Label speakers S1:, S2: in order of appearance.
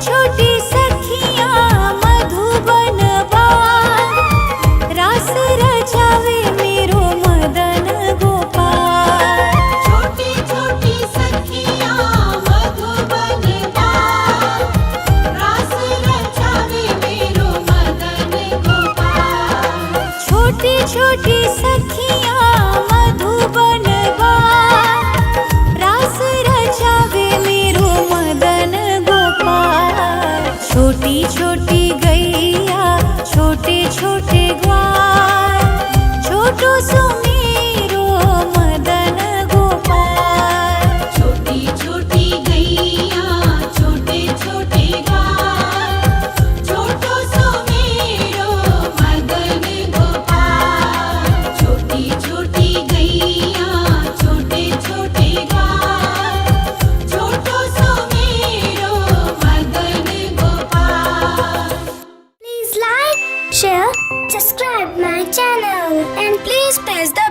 S1: छोटी सखियाँ मधुबन बार, रास रचावे मेरो मदन गोपाल।
S2: छोटी छोटी सखियाँ मधुबन बार, रास रचावे मेरो मदन गोपाल।
S1: छोटी छोटी सखियाँ मधुबन बार, रास रचावे मेरो मदन गोपाल। छोटी छोटी गैया छोटे छोटे ग्वाल, छोटो सो मेरो मदन गोपाल।
S2: छोटी छोटी गैया छोटे छोटे ग्वाल, छोटो सो मेरो मदन गोपाल। छोटी छोटी गैया छोटे छोटे ग्वाल, छोटो सो मेरो Madan Gopal.
S3: Please like, share, subscribe my channel and please press the